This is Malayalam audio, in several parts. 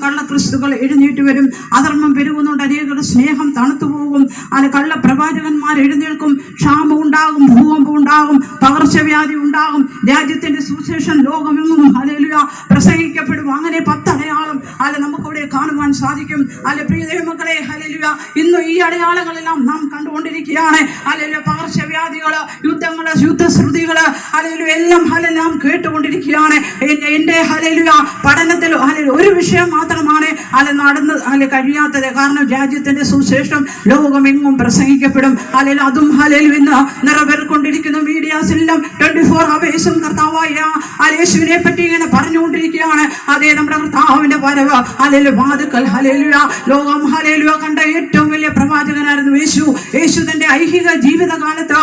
കള്ളക്രിസ്തുക്കൾ എഴുന്നേറ്റ് വരും. അധർമ്മം പെരുകുന്നുണ്ട്, അനേകരുടെ സ്നേഹം തണുത്തു പോകും. കള്ള പ്രവാചകന്മാർ എഴുന്നേൽക്കും. ക്ഷാമം ഉണ്ടാകും, ഭൂകമ്പം ഉണ്ടാകും, പകർച്ചവ്യാധി ഉണ്ടാകും. രാജ്യത്തിന്റെ സുവിശേഷം ലോകമെങ്ങും ഹല്ലേലൂയ പ്രസംഗിക്കപ്പെടും. അങ്ങനെ 10 അടയാളം നമുക്കവിടെ കാണുവാൻ സാധിക്കും. പ്രിയ ദൈവമക്കളെ, ഹല്ലേലൂയ ഇന്ന് ഈ അടയാളങ്ങളെല്ലാം നാം കണ്ടുകൊണ്ടിരിക്കുകയാണ്. ഹല്ലേലൂയ പകർച്ചവ്യാധികള്, യുദ്ധങ്ങള്, യുദ്ധശ്രുതികള്, ഹല്ലേലൂയ എല്ലാം നാം കേട്ടുകൊണ്ടിരിക്കുകയാണ്. എന്റെ ഹല്ലേലൂയ പഠനത്തിൽ ഒരു വിഷയം മാത്രമാണ് നടന്ന് കഴിയാത്തത്. കാരണം രാജ്യത്തിന്റെ സുവിശേഷം ലോകമെങ്ങും പ്രസംഗിക്കപ്പെടും. അതും ഇന്ന് നിറവേറിക്കൊണ്ടിരിക്കുന്ന മീഡിയാസ് എല്ലാം 24 hours കർത്താവായ യേശുവിനെ പറ്റി ഇങ്ങനെ പറഞ്ഞുകൊണ്ടിരിക്കുകയാണ്. അതേ നമ്മുടെ കർത്താവിന്റെ വരവ് വാതുക്കൽ. ഹല്ലേലൂയ ലോകം ഹല്ലേലൂയ കണ്ട ഏറ്റവും വലിയ പ്രവാചകനായിരുന്നു യേശു. യേശു തന്റെ ഐഹിക ജീവിതകാലത്ത്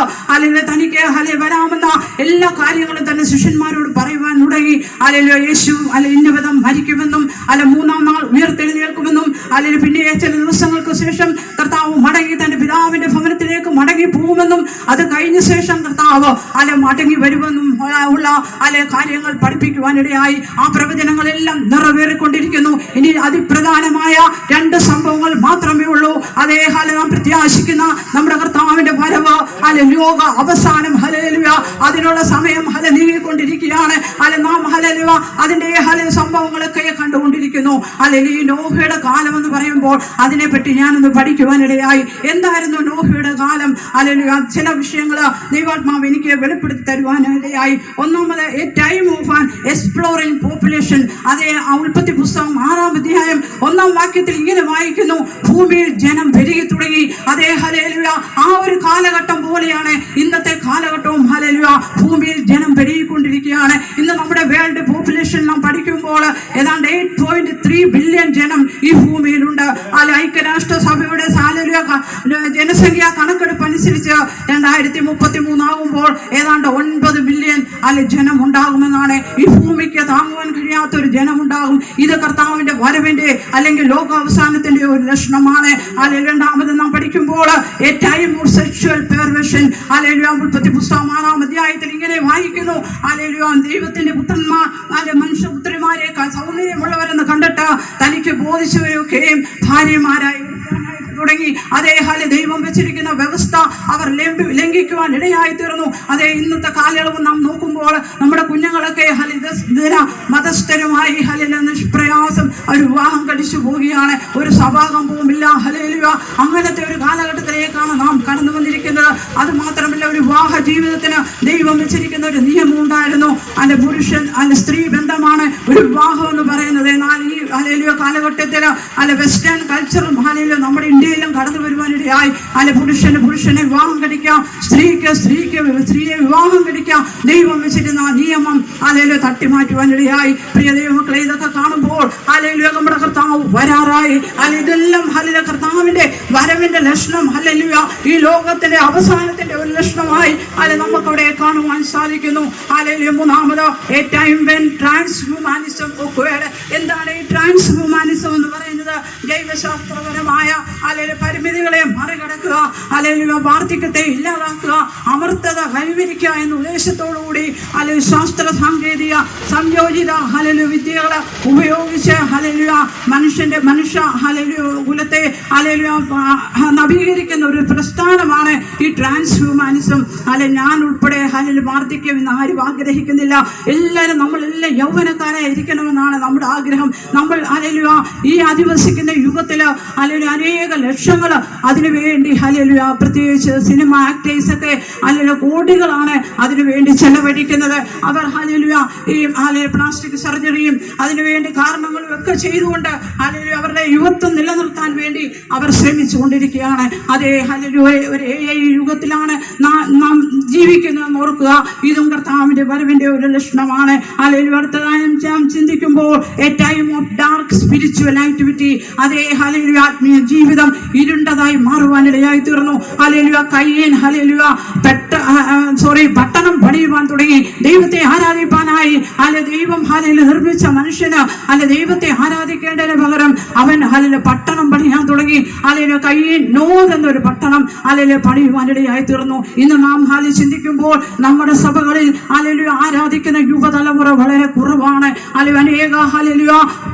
തനിക്ക് വരാമെന്ന എല്ലാ കാര്യങ്ങളും തന്നെ ശിഷ്യന്മാരോട് പറയുവാൻ തുടങ്ങി. യേശു ഇന്നവിധം മരിക്കുമെന്നും 3-ാം നാൾ ഉയർത്തെഴുന്നേൽക്കുമെന്നും പിന്നെ ചില ദിവസങ്ങൾക്ക് ശേഷം കർത്താവ് മടങ്ങി തന്റെ പിതാവിന്റെ ഭവനത്തിലേക്ക് മടങ്ങി പോകുമെന്നും അത് കഴിഞ്ഞ ശേഷം കർത്താവ് മടങ്ങി വരുമെന്നും ഉള്ള കാര്യങ്ങൾ പഠിപ്പിക്കുവാനിടയായി. ആ പ്രവചനങ്ങളെല്ലാം നിറവേറിക്കൊണ്ടിരിക്കുന്നു. ഇനി അതിപ്രധാനമായ 2 സംഭവങ്ങൾ മാത്രമേ ഉള്ളൂ. അതേ നാം പ്രത്യാശിക്കുന്ന നമ്മുടെ കർത്താവിന്റെ വരവ് ലോക അവസാനം. ഹല്ലേലൂയ അതിനുള്ള സമയം നീങ്ങിക്കൊണ്ടിരിക്കുകയാണ്. നാം ഹല്ലേലൂയ അതിന്റെ സംഭവങ്ങളൊക്കെ കണ്ടുകൊണ്ടിരിക്കുന്നു. ഈ നോഹയുടെ കാലം എന്ന് പറയുമ്പോൾ അതിനെപ്പറ്റി ഞാനൊന്ന് പഠിക്കുവാനിടയായി. എന്തായിരുന്നു നോഹയുടെ കാലം? ചില വിഷയങ്ങൾ ദൈവാത്മാവ് എനിക്ക് വെളിപ്പെടുത്തി തരുവാനിടയായി. ഒന്നാമത് A time of an exploring population. അതേ ഉൽപ്പത്തി പുസ്തകം 6-ാം അധ്യായം 1-ാം വാക്യത്തിൽ ഇങ്ങനെ വായിക്കുന്നു: ഭൂമിയിൽ ജനം പെരുകി തുടങ്ങി. അതേ ഹല്ലേലൂയ ആ ഒരു കാലഘട്ടം പോലെയാണ് ഇന്നത്തെ കാലഘട്ടവും. ഹല്ലേലൂയ ഭൂമിയിൽ ജനം പെരുകിക്കൊണ്ടിരിക്കുകയാണ്. ഇന്ന് നമ്മുടെ വേൾഡ് പോപ്പുലേഷൻ നാം പഠിക്കുമ്പോൾ ഏതാണ്ട് 8.3 ബില്യൺ ജനം ഈ ഭൂമിയിലുണ്ട്. ഐക്യരാഷ്ട്രസഭയുടെ ജനസംഖ്യാ കണക്കെടുപ്പ് അനുസരിച്ച് 2033 ആകുമ്പോൾ ഏതാണ്ട് 9 ബില്യൺ ജനം ഉണ്ടാകുമെന്നാണ്. ഈ ഭൂമിക്ക് താങ്ങുവാൻ കഴിയാത്തൊരു ജനമുണ്ടാകും. ഇത് കർത്താവിന്റെ വരവിന്റെ അല്ലെങ്കിൽ ലോകാവസാനത്തിന്റെ ഒരു ലക്ഷണമാണ്. രണ്ടാമത് നാം പഠിക്കുമ്പോൾ എ ടൈം ഓഫ് സെക്ഷുവൽ പെർവേഷൻ. ഉൽപ്പത്തി പുസ്തകം 6-ാം അധ്യായത്തിൽ ഇങ്ങനെ വായിക്കുന്നു: ദൈവത്തിന്റെ പുത്രന്മാർ മനുഷ്യപുത്രിമാരെക്കാൾ സൗന്ദര്യമുള്ളവരെന്ന് കണ്ടിട്ട് തനിക്ക് ബോധിച്ചവരൊക്കെയും ഭാര്യമാരായി തുടങ്ങി. അതേ ദൈവം വെച്ചിരിക്കുന്ന വ്യവസ്ഥ അവർ ലംഘിക്കുവാൻ ഇടയായി തീർന്നു. അതേ ഇന്നത്തെ കാലയളവ് നാം നോക്കുമ്പോൾ നമ്മുടെ കുഞ്ഞുങ്ങളൊക്കെ മതസ്ഥരുമായി നിഷ്പ്രയാസം അവർ വിവാഹം കഴിച്ചു പോവുകയാണ്. ഒരു സഭാകമ്പവുമില്ല. ഹല്ലേലൂയ അങ്ങനത്തെ ഒരു കാലഘട്ടത്തിലേക്കാണ് നാം കടന്നു വന്നിരിക്കുന്നത്. അത് മാത്രമല്ല, ഒരു വിവാഹ ജീവിതത്തിന് ദൈവം വെച്ചിരിക്കുന്ന ഒരു നിയമം ഉണ്ടായിരുന്നു. പുരുഷൻ സ്ത്രീ ബന്ധമാണ് ഒരു വിവാഹം എന്ന് പറയുന്നത്. എന്നാൽ ഈ ഹല്ലേലൂയ കാലഘട്ടത്തിൽ വെസ്റ്റേൺ കൾച്ചറും നമ്മുടെ ഇന്ത്യയിലും കടന്നു വരുവാനിടയായി. പുരുഷനെ വിവാഹം കഴിക്കാം, സ്ത്രീക്ക് സ്ത്രീയെ വിവാഹം കഴിക്കാം. ദൈവം വെച്ചിരുന്ന നിയമം തട്ടിമാറ്റുവാനിടയായി. പ്രിയ ദൈവമക്കളെ, ഇതൊക്കെ കാണുമ്പോൾ നമ്മുടെ കർത്താവ് വരാറായി. ഇതെല്ലാം കർത്താവിന്റെ വരവിന്റെ ലക്ഷണം. ഈ ലോകത്തിന്റെ അവസാനത്തിന്റെ ഒരു ലക്ഷണമായി നമുക്കവിടെ കാണുവാൻ സാധിക്കുന്നു. മൂന്നാമത് എ ടൈം വെൻ ട്രാൻസ്ഹ്യൂമാനിസം ഒക്കേർഡ്. എന്താണ് ഈ ട്രാൻസ്ഹ്യൂമാനിസം എന്ന് പറയുന്നത്? ജൈവശാസ്ത്രപരമായ പരിമിതികളെ മറികടക്കുക, വാർദ്ധക്യത്തെ ഇല്ലാതാക്കുക, അമർത്തത കൈവരിക്കുക എന്ന ഉദ്ദേശത്തോടുകൂടി ശാസ്ത്ര സാങ്കേതിക സംയോജിത വിദ്യകൾ ഉപയോഗിച്ച് മനുഷ്യ കുലത്തെ നവീകരിക്കുന്ന ഒരു പ്രസ്ഥാനമാണ് ഈ ട്രാൻസ്ഹ്യൂമാനിസം. ഞാൻ ഉൾപ്പെടെ വാർദ്ധക്യം ഇന്ന് ആരും ആഗ്രഹിക്കുന്നില്ല. എല്ലാവരും നമ്മളെല്ലാം യൗവനക്കാരായി ഇരിക്കണമെന്നാണ് നമ്മുടെ ആഗ്രഹം. നമ്മൾ ഈ അധിവസിക്കുന്ന യുഗത്തില് അനേക ലക്ഷങ്ങൾ അതിനുവേണ്ടി പ്രത്യേകിച്ച് സിനിമ ആക്ടേഴ്സ് ഒക്കെ കോടികളാണ് അതിനുവേണ്ടി ചെലവഴിക്കുന്നത്. അവർ ഈ പ്ലാസ്റ്റിക് സർജറിയും അതിനുവേണ്ടി കാരണങ്ങളും ഒക്കെ ചെയ്തുകൊണ്ട് അവരുടെ യുവത്വം നിലനിർത്താൻ വേണ്ടി അവർ ശ്രമിച്ചു കൊണ്ടിരിക്കുകയാണ്. അതേ ഒരു AI യുഗത്തിലാണ് നാം ജീവിക്കുന്നതെന്ന് ഓർക്കുക. ഇതും കർത്താവിന്റെ വരവിന്റെ ഒരു ലക്ഷണമാണ്. അടുത്തതായി നാം ചിന്തിക്കുമ്പോൾ A time of dark spiritual activity. അതേ ആത്മീയ ജീവിതം ഇരുണ്ടതായി മാറുവാനിടയായി തീർന്നു. കയ്യൻ പട്ടണം പണിയുവാൻ തുടങ്ങി. ദൈവത്തെ ആരാധിപ്പാനായി ദൈവം നിർമ്മിച്ച മനുഷ്യന് ദൈവത്തെ ആരാധിക്കേണ്ടതിന് പകരം അവൻ പട്ടണം പണിയാൻ തുടങ്ങി. കയ്യിനോദ് എന്നൊരു പട്ടണം പണിയുവാനിടയായി തീർന്നു. ഇന്ന് നാം ചിന്തിക്കുമ്പോൾ നമ്മുടെ സഭകളിൽ ആരാധിക്കുന്ന യുവതലമുറ വളരെ കുറവാണ്. അനേക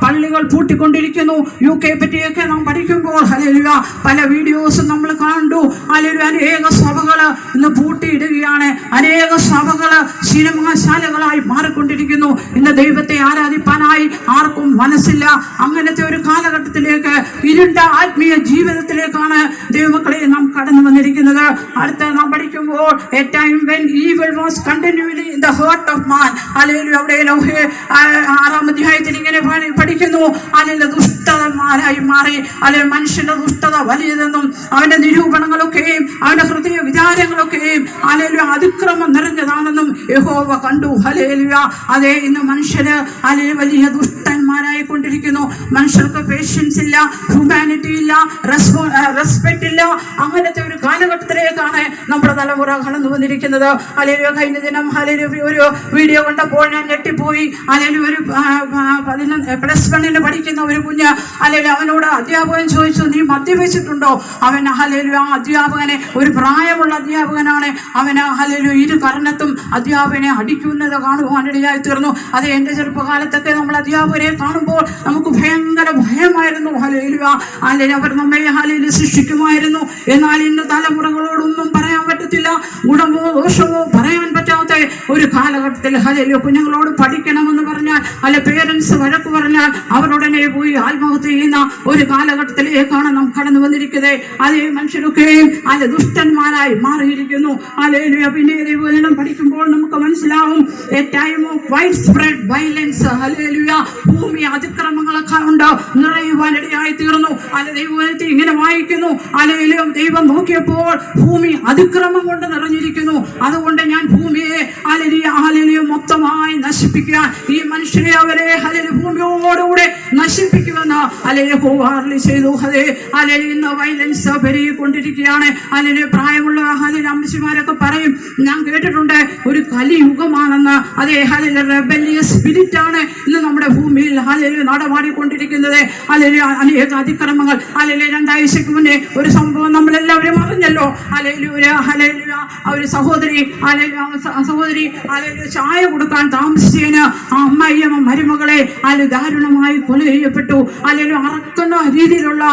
പള്ളികൾ പൂട്ടിക്കൊണ്ടിരിക്കുന്നു. UK പറ്റിയൊക്കെ നാം പഠിക്കുമ്പോൾ പല വീഡിയോസും നമ്മൾ കണ്ടു. അനേക സഭകള് ഇന്ന് പൂട്ടിയിടുകയാണ്. അനേക സഭകള് സിനിമാശാലകളായി മാറിക്കൊണ്ടിരിക്കുന്നു. ഇന്ന് ദൈവത്തെ ആരാധിപ്പാനായി ആർക്കും മനസ്സില്ല. അങ്ങനത്തെ ഒരു കാലഘട്ടത്തിലേക്ക്, ഇരുണ്ട ആത്മീയ ജീവിതത്തിലേക്കാണ് ദൈവമക്കളെ നാം കടന്നു വന്നിരിക്കുന്നത്. അടുത്ത നാം പഠിക്കുമ്പോൾ a time when evil was continually in the heart of man. അവിടെ 6-ാം അധ്യായത്തിൽ ഇങ്ങനെ പഠിക്കുന്നു. ദുഷ്ടന്മാരായി മാറി. മനുഷ്യന്റെ ദുഷ്ടത വലിയതെന്നും അവന്റെ നിരൂപണങ്ങളൊക്കെയും അവന്റെ ഹൃദയ വിചാരങ്ങളൊക്കെയും അതിക്രമം നിറഞ്ഞതാണെന്നും യഹോവ കണ്ടു. ഹല്ലേലൂയ. അതേ, ഇന്ന് മനുഷ്യര് വലിയ ദുഷ്ടന്മാരായി കൊണ്ടിരിക്കുന്നു. മനുഷ്യർക്ക് പേഷ്യൻസ് ഇല്ല, ഹ്യൂമാനിറ്റി ഇല്ല, റെസ്പെക്ട് ഇല്ല. അങ്ങനത്തെ ഒരു കാലഘട്ടത്തിലേക്കാണ് നമ്മുടെ തലമുറ കടന്നു വന്നിരിക്കുന്നത്. കഴിഞ്ഞ ദിനം ഒരു വീഡിയോ കണ്ടപ്പോൾ ഞാൻ ഞെട്ടിപ്പോയി. ഒരു +1 പഠിക്കുന്ന ഒരു കുഞ്ഞ് അവനോട് അധ്യാപകൻ ചോദിച്ചു, നീ മദ്യപിച്ചിട്ടുണ്ടോ? അവൻ അധ്യാപകനെ, ഒരു പ്രായമുള്ള അധ്യാപകനാണ്, അവന് ഇരു കർണത്തും അധ്യാപകനെ അടിക്കുന്നത് കാണുവാനിടയായി തീർന്നു. അത് എൻ്റെ ചെറുപ്പകാലത്തൊക്കെ നമ്മൾ അധ്യാപകരെ കാണുമ്പോൾ നമുക്ക് ഭയങ്കര ഭയമായിരുന്നു. അവർ നമ്മെ ശിക്ഷിക്കുമായിരുന്നു. എന്നാൽ ഇന്ന് തലമുറകളോടൊന്നും പറയാൻ പറ്റത്തില്ല. ഗുണമോ ദോഷമോ പറയാൻ പറ്റാത്ത ഒരു കാലഘട്ടത്തിൽ കുഞ്ഞുങ്ങളോട് പഠിക്കണമെന്ന് പറഞ്ഞാൽ പേരൻസ് വഴക്ക് പറഞ്ഞാൽ അവരുടനെ പോയി ആത്മഹത്യ ചെയ്യുന്ന ഒരു കാലഘട്ടത്തിലേക്കാണ് നാം കടന്നു വന്നിരിക്കുന്നത്. അതേ മനുഷ്യരൊക്കെയും ദുഷ്ടന്മാരായി മാറിയിരിക്കുന്നു. പിന്നെ ദൈവവചനം പഠിക്കുമ്പോൾ നമുക്ക് മനസ്സിലാവും, a time of widespread violence. ഭൂമി അതിക്രമങ്ങളൊക്കെ ഉണ്ട് നിറയുവാനിടയായി തീർന്നു. ദൈവവചനത്തിൽ ഇങ്ങനെ വായിക്കുന്നു, ദൈവം നോക്കിയപ്പോൾ ഭൂമി അതിക്രമം കൊണ്ട് നിറഞ്ഞിരിക്കുന്നു. അതുകൊണ്ട് ഞാൻ ഭൂമിയെ മൊത്തമായി നശിപ്പിക്കാൻ, ഈ മനുഷ്യരെ അവരെ ഭൂമിയോടുകൂടെ നശിപ്പിക്കുമെന്ന് ചെയ്തു. ഇന്ന് വയലൻസ് പെരുകിക്കൊണ്ടിരിക്കുകയാണ്. പ്രായമുള്ള അമ്മച്ചിമാരൊക്കെ പറയും, ഞാൻ കേട്ടിട്ടുണ്ട്, ഒരു കലിയുഗമാണെന്ന്. അതേ, റെബല്ലിയസ് സ്പിരിറ്റ് ആണ് ഇന്ന് നമ്മുടെ ഭൂമിയിൽ നടമാടിക്കൊണ്ടിരിക്കുന്നത്. അനേക അതിക്രമങ്ങൾ. 2 ആഴ്ചക്ക് മുന്നേ ഒരു സംഭവം നമ്മളെല്ലാവരും അറിഞ്ഞല്ലോ. ഒരു സഹോദരി ചായ കൊടുക്കാൻ താമസിച്ചതിന് അമ്മയമ്മ മരുമകളെ ദാരുണമായി കൊല ചെയ്യപ്പെട്ടു. അറക്കുന്ന രീതിയിലുള്ള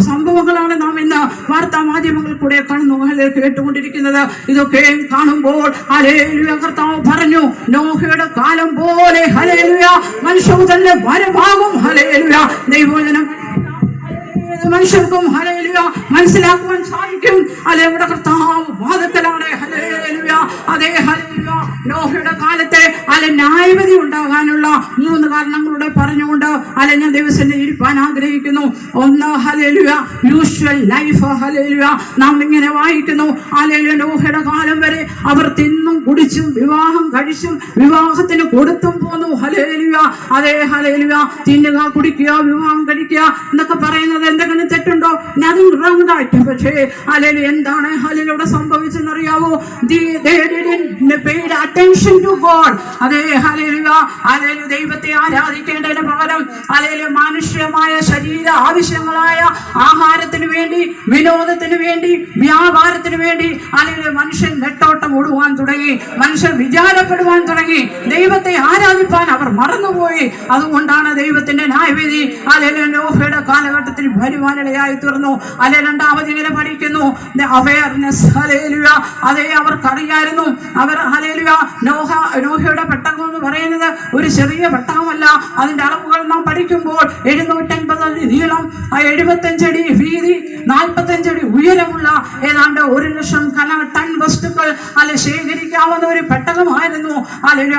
സംഭവങ്ങളാണ് നാം ഇന്ന് വാർത്താ മാധ്യമങ്ങളിൽ കൂടെ കേട്ടുകൊണ്ടിരിക്കുന്നത്. ഇതൊക്കെ കാണുമ്പോൾ കർത്താവ് പറഞ്ഞു, നോഹയുടെ കാലം പോലെ മനുഷ്യന്റെ വരഭാഗം. ദൈവവചനം മനുഷ്യർക്കും മനസ്സിലാക്കുവാൻ സാധിക്കും. ഇവിടെ കർത്താവ് വാദത്തിലാണ്. അതേ, നോഹയുടെ കാലത്തെ ന്യായവിധി ഉണ്ടാകാനുള്ള 3 കാരണങ്ങളുടെ പറഞ്ഞുകൊണ്ട് ഞാൻ ദിവസത്തിൽ ഇരിപ്പാൻ ആഗ്രഹിക്കുന്നു. ഒന്ന്, യൂഷ്വൽ ലൈഫ്. നാം ഇങ്ങനെ വായിക്കുന്നു, നോഹയുടെ കാലം വരെ അവർ തിന്നും കുടിച്ചും വിവാഹം കഴിച്ചും വിവാഹത്തിന് കൊടുത്തും പോന്നു. അതേ, തിന്നുക, കുടിക്കുക, വിവാഹം കഴിക്കുക എന്നൊക്കെ പറയുന്നത് എന്തെങ്കിലും തെറ്റുണ്ടോ? പക്ഷേ എന്താണ് ഇവിടെ സംഭവിച്ചെന്നറിയാവോ? attention to God. ദൈവത്തെ ആരാധിക്കേണ്ടതിന് പകരം മനുഷ്യമായ ശരീര ആവശ്യങ്ങളായ ആഹാരത്തിന് വേണ്ടി, വിനോദത്തിന് വേണ്ടി, വ്യാപാരത്തിന് വേണ്ടി മനുഷ്യൻ നെട്ടോട്ടം ഓടുവാൻ തുടങ്ങി. മനുഷ്യൻ വിചാരപ്പെടുവാൻ തുടങ്ങി. ദൈവത്തെ ആരാധിപ്പാൻ അവർ മറന്നുപോയി. അതുകൊണ്ടാണ് ദൈവത്തിന്റെ ന്യായവിധി നോഹയുടെ കാലഘട്ടത്തിൽ വരുവാനിടയായി തീർന്നു. 2ാമത് ഇങ്ങനെ പഠിക്കുന്നു, അവയർനെസ്. അതേ, അവർക്കറിയായിരുന്നു. അവർ നോഹയുടെ പെട്ടകം എന്ന് പറയുന്നത് ഒരു ചെറിയ പെട്ടകമല്ല. അതിന്റെ അളവുകൾ നാം പഠിക്കുമ്പോൾ 750 അടി നീളം, 75 അടി വീതി, 45 അടി ഉയരമുള്ള ഏതാണ്ട് 1,00,000 ടൺ വസ്തുക്കൾ ശേഖരിക്കാവുന്ന ഒരു പെട്ടകമായിരുന്നു.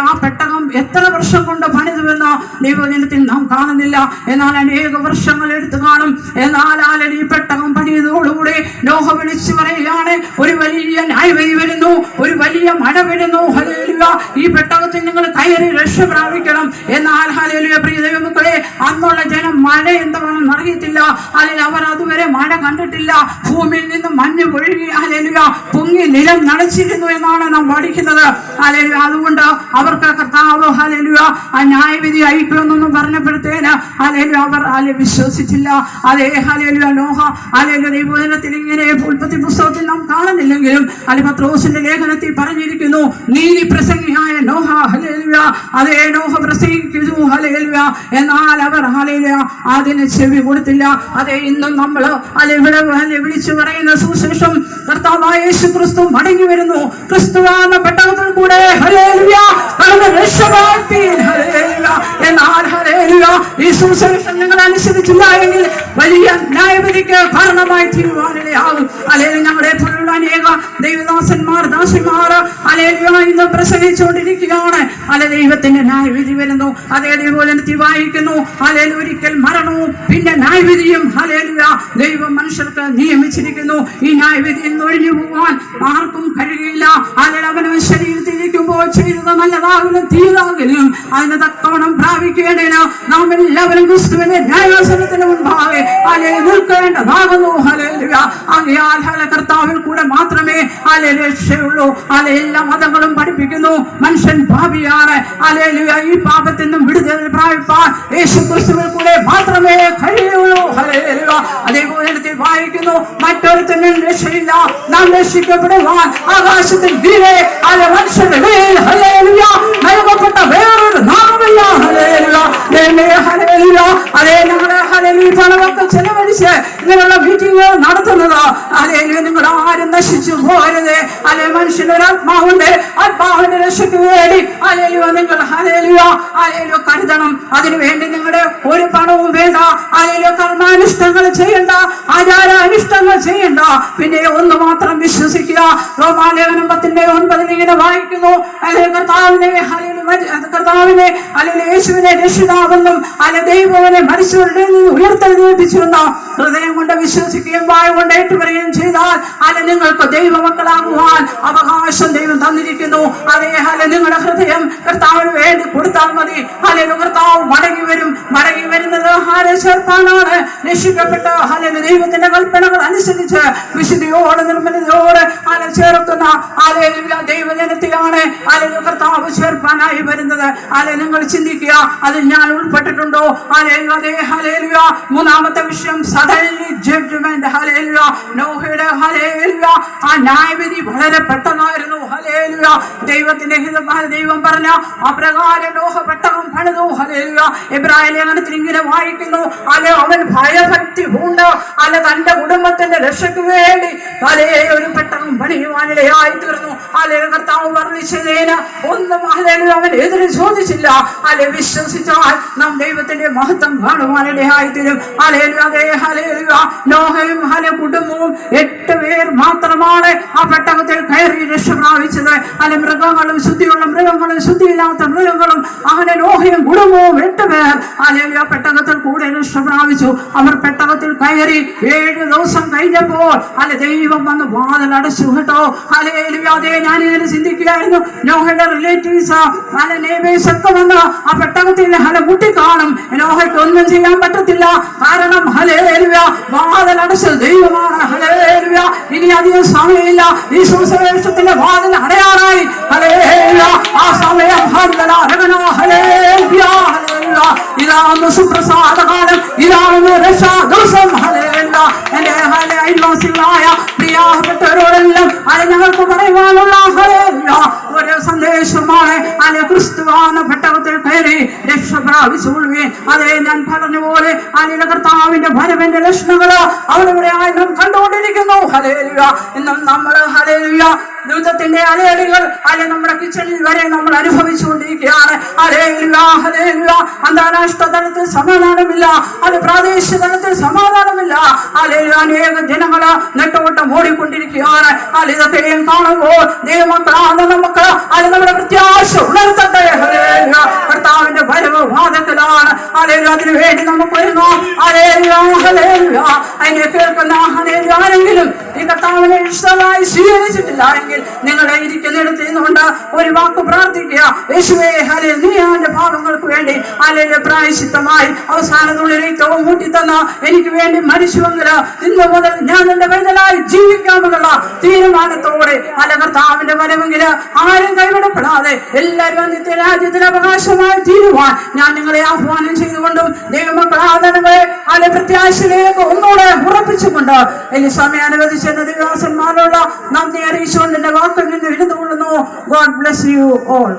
ആ പെട്ടകം എത്ര വർഷം കൊണ്ട് പണിതുവെന്ന് ദൈവവചനത്തിൽ നാം കാണുന്നില്ല. എന്നാൽ അനേക വർഷങ്ങൾ എടുത്തു കാണും. എന്നാൽ ഈ പെട്ടകം പണിയതോടുകൂടി നോഹ വിളിച്ചു പറയുകയാണ്, ഒരു വലിയ ന്യായവിധി വരുന്നു, ഒരു വലിയ മഴ വരുന്നു. ഈ പെട്ടകത്തിൽ നിങ്ങൾ കയറി രക്ഷ പ്രാപിക്കണം. എന്നാൽ പ്രിയ ദൈവമക്കളെ, അന്നുള്ള ജനം മഴ എന്താണെന്ന് അറിയത്തില്ല. അല്ലെങ്കിൽ അവർ അതുവരെ മഴ കണ്ടിട്ടില്ല. ഭൂമിയിൽ നിന്ന് മഞ്ഞ് ഒഴുകി ഹല്ലേലൂയ പൊങ്ങി നിലം നനച്ചിരുന്നു എന്നാണ് നാം പഠിക്കുന്നത്. ഹല്ലേലൂയ അതുകൊണ്ട് അവർക്ക് കർത്താവ് ഹല്ലേലൂയ ആ ന്യായവിധി അയക്കുമെന്നൊന്നും പറഞ്ഞപ്പോഴത്തേന് ഹല്ലേലൂയ അവർ വിശ്വസിച്ചില്ല. അതേ ഹല്ലേലൂയ നോഹ ഹല്ലേലൂയ ദൈവവചനത്തിൽ ഇങ്ങനെ ഉൽപ്പത്തി പുസ്തകത്തിൽ നാം കാണുന്നില്ലെങ്കിലും പത്രോസിന്റെ ലേഖനത്തിൽ പറഞ്ഞിരിക്കുന്നു, നീതി പ്രസംഗിയായ നോഹ ഹല്ലേലൂയ അതേ നോഹ പ്രസംഗിക്കുന്നു ഹല്ലേലൂയ. എന്നാൽ അവർ ഹല്ലേലൂയ അതിന് ചെവി കൊടുത്തില്ല. അതേ ഇന്നും നമ്മൾ ഇവിടെ വിളിച്ചു പറയുന്ന സുവിശേഷം കർത്താവായ യേശു ക്രിസ്തു മടങ്ങി വരുന്നു. ക്രിസ്തുവാണ് പെട്ടകത്തിൽ കൂടെ ഹല്ലേലൂയ രക്ഷപ്പെടുത്തീൻ ഹല്ലേലൂയ. എന്നാൽ ഹല്ലേലൂയ ഈ സുവിശേഷം നിങ്ങൾ അനുസരിച്ചില്ല എങ്കിൽ വലിയ ന്യായവിധിക്ക് കാരണമായി തീരുവാനിടയാകും. അല്ലെങ്കിൽ ഞങ്ങളെ പോലുള്ള അനേക ദൈവദാസന്മാർ ദാസിമാർ ഹല്ലേലൂയ ഇന്ന് പ്രസംഗിച്ചുകൊണ്ടിരിക്കുകയാണ്. ദൈവത്തിന്റെ ന്യായവിധി വരുന്നു. അതേ ദൈവവചനത്തിൽ വായിക്കുന്നു ഹല്ലേലൂയ ഒരിക്കൽ മരണവും പിന്നെ ന്യായവിധിയും ഹല്ലേലൂയ ദൈവം മനുഷ്യർക്ക് നിയമിച്ചിരിക്കുന്നു. ഈ ന്യായവിധിയിൽ നിന്ന് ഒഴിഞ്ഞു പോകാൻ ആർക്കും കഴിയില്ല. അവനവൻ ശരീരത്തിലിരിക്കുമ്പോൾ ചെയ്തത് നല്ലതാകലും തീരാകലും അതിന് തക്കവണ്ണം പ്രാപിക്കേണ്ടതിന് നാം എല്ലാവരും ക്രിസ്തുവിന്റെ ന്യായാസനത്തിന് മുൻപാകെ നിൽക്കേണ്ടതാകുന്നു. ഹല്ലേലൂയ ആകയാൽ കർത്താവിൽ കൂടെ മാത്രമേ രക്ഷയുള്ളൂ. എല്ലാ മതങ്ങളും പഠിപ്പിക്കുന്നു മനുഷ്യൻ പാപിയാണ്. ഹല്ലേലൂയ ഈ പാപത്തിൽ നിന്നും വിടുതൽ പ്രാപിപ്പാൻ യേശു ക്രിസ്തുവിൽ കൂടെ മാത്രമേ കഴിയുള്ളൂ. ഹല്ലേലൂയ അതേപോലെ വായിക്കുന്നു മറ്റൊരുത്തനും രക്ഷയില്ല. നാം രക്ഷിക്കപ്പെടുവാൻ ആകാശത്തിൽ കീഴെ മനുഷ്യരുടെ മേൽ ഹല്ലേലൂയ നൽകപ്പെട്ട വേറൊരു നാമമില്ല. ഹല്ലേലൂയ ഹല്ലേലൂയ അതേ ഞങ്ങളെ ഹല്ലേലൂയ പണമൊക്കെ ചെലവഴിച്ച് ഇങ്ങനെയുള്ള മീറ്റിംഗുകൾ നടത്തുന്നത് ഹല്ലേലൂയ നിങ്ങൾ ആരും നശിച്ചു പോകരുത്. അല്ലെ മനുഷ്യനൊരു ആത്മാവുണ്ട്. ആത്മാവിന്റെ രക്ഷയ്ക്ക് വേണ്ടി ഹല്ലേലൂയ നിങ്ങൾ ഹല്ലേലൂയ ഹല്ലേലൂയ കരുതണം. അതിനുവേണ്ടി നിങ്ങളുടെ ഒരു പണവും വേണ്ട. ഹല്ലേലൂയ കർമാനുഷ്ഠങ്ങൾ ചെയ്യണ്ട, ആചാരാനുഷ്ഠങ്ങൾ ചെയ്യണ്ട. പിന്നെ ഒന്ന് മാത്രം വിശ്വസിക്കുക. റോമാലേഖനം 10:9 ഇങ്ങനെ വായിക്കുന്നു കർത്താവിനെ അല്ലെങ്കിൽ യേശുവിനെ രക്ഷിതാവെന്നും ദൈവനെ മരിച്ചവരുടെ നിന്ന് ഉയർത്തെഴുന്നേൽപ്പിച്ചുവെന്ന ഹൃദയം കൊണ്ട് വിശ്വസിക്കുകയും വായ കൊണ്ട് ഏറ്റുപറയുകയും ചെയ്താൽ നിങ്ങൾക്ക് ദൈവമക്കളാകുവാൻ അവകാശം ദൈവം തന്നിരിക്കുന്നു. അതേ നിങ്ങളുടെ ഹൃദയം കർത്താവിന് വേണ്ടി കൊടുത്താൽ മതി. കർത്താവ് മടങ്ങി വരും. മടങ്ങി വരുന്നത് ചേർപ്പാനാണ്. രക്ഷിക്കപ്പെട്ട ദൈവത്തിന്റെ കൽപ്പനകൾ അനുസരിച്ച് വിശുദ്ധിയോടെ നിർമ്മലതയോടെ ചേർക്കുന്ന ദൈവജനത്തെയാണ് കർത്താവ് ചേർപ്പാനായി വരുന്നത്. നിങ്ങൾ ചിന്തിക്കുക, അതിൽ ഞാൻ ഉൾപ്പെട്ടിട്ടുണ്ടോ? മൂന്നാമത്തെ വിഷയം സഡൻലി ജഡ്ജ്മെന്റ്. നോഹയുടെ ആ ന്യായവിധി വളരെ പെട്ടെന്നായിരുന്നു. ദൈവത്തിന്റെ ദൈവം പറഞ്ഞ അപ്രകാരം നോഹ പെട്ടകം പണിതു. എബ്രായ ലേഖനത്തിൽ ഇങ്ങനെ വായിക്കുന്നു അവൻ ഭയഭക്തി പൂണ്ട് തന്റെ കുടുംബത്തിന്റെ രക്ഷയ്ക്ക് വേണ്ടി ഒരു പെട്ടകം പണിയുവാനിടയായി തീർന്നു. കർത്താവ് വർണ്ണിച്ചതിന് ഒന്നും അവൻ എതിരെ ചോദിച്ചില്ല. വിശ്വസിച്ചാൽ നാം ദൈവത്തിന്റെ മഹത്വം കാണുവാനിടയായി തീരും. നോഹയും കുടുംബവും 8 പേർ മാത്രമാണ് ആ പെട്ടകത്തിൽ കയറി രക്ഷ പ്രാപിച്ചത്. മൃഗങ്ങളും ശുദ്ധിയുള്ള മൃഗങ്ങളും ശുദ്ധിയില്ലാത്ത മൃഗങ്ങളും നോഹയും കുടുംബവും 8 പേർ പെട്ടകത്തിൽ കൂടെ രക്ഷ പ്രാപിച്ചു. അവർ പെട്ടകത്തിൽ കയറി 7 ദിവസം കഴിഞ്ഞപ്പോൾ ദൈവം വന്ന് വാതിൽ അടച്ചു കേട്ടോ. അതേ ഞാനിങ്ങനെ ചിന്തിക്കുകയായിരുന്നു. നോഹയുടെ റിലേറ്റീവ്സ് നെയ്ബേഴ്സ് ഒക്കെ വന്ന് ആ പെട്ടകത്തിൽ മുട്ടിക്കാണും. നോഹയ്ക്ക് ഒന്നും ചെയ്യാൻ പറ്റത്തില്ല. കാരണം വാതിൽ അടച്ചത് ദൈവമാണ്. ഇനി അധികം സമയമില്ല. ഈ സുവിശേഷത്തിന്റെ വാതിൽ അടയാറായി. ആ സമയം ഇതാണ് സുപ്രസാദ കാലം. ഇതാണ് രക്ഷാ ദിവസം. എന്റെ അയൽവാസികളായ പ്രിയപ്പെട്ടവരോടെല്ലാം ഞങ്ങൾക്ക് പറയുവാനുള്ള ഒരു സന്ദേശമാണ്. ക്രിസ്തുവാണ് പെട്ടകത്തിൽ കയറി രക്ഷ പ്രാപിച്ചുകൊള്ളുകയും. അതേ ഞാൻ പറഞ്ഞ പോലെ കർത്താവിന്റെ വരവിന്റെ ലക്ഷണങ്ങള് അവിടെ നാം കണ്ടുകൊണ്ടിരിക്കുന്നു. ഇന്നും നമ്മൾ ദുരിതത്തിന്റെ അലയടികൾ നമ്മുടെ കിച്ചണിൽ വരെ നമ്മൾ അനുഭവിച്ചുകൊണ്ടിരിക്കുകയാണ്. അന്താരാഷ്ട്ര തലത്തിൽ സമാധാനമില്ല. പ്രാദേശിക തലത്തിൽ സമാധാനമില്ല. അനേക ജനങ്ങള് നെട്ടോട്ടം ഓടിക്കൊണ്ടിരിക്കുകയാണ്. ഇതൊക്കെയും കാണുമ്പോൾ ദൈവമക്കളാണ് നമുക്ക് നമ്മുടെ പ്രത്യാശ ഉണർത്തട്ടെ. കർത്താവിന്റെ വരവ് വാദത്തിലാണ്. അതിനു വേണ്ടി നമുക്ക് ഒരുങ്ങാം. അതിനെ കേൾക്കുന്ന ആരെങ്കിലും ഈ കർത്താവിനെ ഇഷ്ടമായി സ്വീകരിച്ചിട്ടില്ല എങ്കിൽ കഴിയുമെങ്കിൽ നിങ്ങളെ ഇരിക്കുന്നിടത്ത് നിന്നുകൊണ്ട് ഒരു വാക്ക് പ്രാർത്ഥിക്കുക. യേശുവേ ഹല്ലേലൂയ, എന്റെ പാപങ്ങൾക്ക് വേണ്ടി ഹല്ലേലൂയ പ്രായശ്ചിത്തമായി അവസാനത്തുള്ള രക്തവും കൂട്ടിത്തന്ന എനിക്ക് വേണ്ടി മരിച്ചുവെങ്കിൽ ഇന്ന് മുതൽ ഞാൻ എന്റെ വൈതലായി ജീവിക്കാമെന്നുള്ള തീരുമാനത്തോടെ കർത്താവിന്റെ വരവെങ്കിൽ ആരും കൈവിടപ്പെടാതെ എല്ലാവരും നിത്യ രാജ്യത്തിന് അവകാശമായി തീരുവാൻ ഞാൻ നിങ്ങളെ ആഹ്വാനം ചെയ്തുകൊണ്ടും ദൈവമക്കളാദനങ്ങളെ അല്ലെ പ്രത്യാശയിലേക്ക് ഒന്നുകൂടെ ഉറപ്പിച്ചുകൊണ്ട് ഇനി സമയം അനുവദിച്ചെന്ന ദിവസന്മാരുള്ള നന്ദി അറിയിച്ചുകൊണ്ട് എന്റെ വാക്കിൽ നിന്ന് എഴുതുകൊള്ളുന്നു. God bless you all.